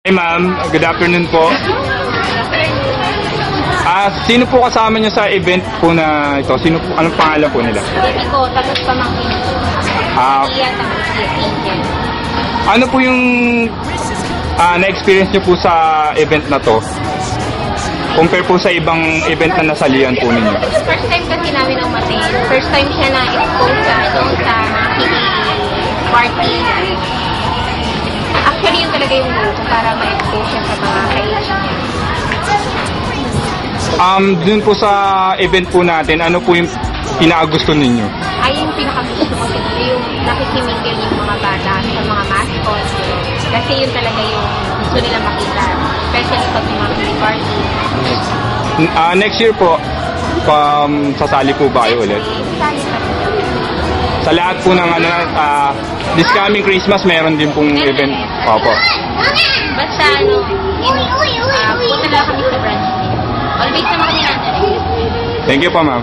Hey ma'am, good afternoon po. Sino po kasama niyo sa event po na ito? Sino po, anong pangalan po nila? Baby ko, tapos pamangkin ko. Iya, tapos Angel. Ano po yung na-experience niyo po sa event na to? Compare po sa ibang event na nasalihan po ninyo. First time kasi namin umatin. First time siya na-expose sa party. Actually, yun talaga yung goal ko para ma-expose siya sa mga ka-age. Dun po sa event po natin, ano po yung pinakagusto ninyo? Ay, yung pinakagusto ko siguro yung nakikimigil yung mga bata sa mga mascots. Kasi yun talaga yung gusto nila makita. Especially pag yung mga party. Next year po, sasali po ba kayo ulit? Sasali pa rin. Sa lahat po ng this coming Christmas, meron din pong event. Opo. Basta punta lang kami sa branch. Always naman kami nandiyan. Thank you po, ma'am.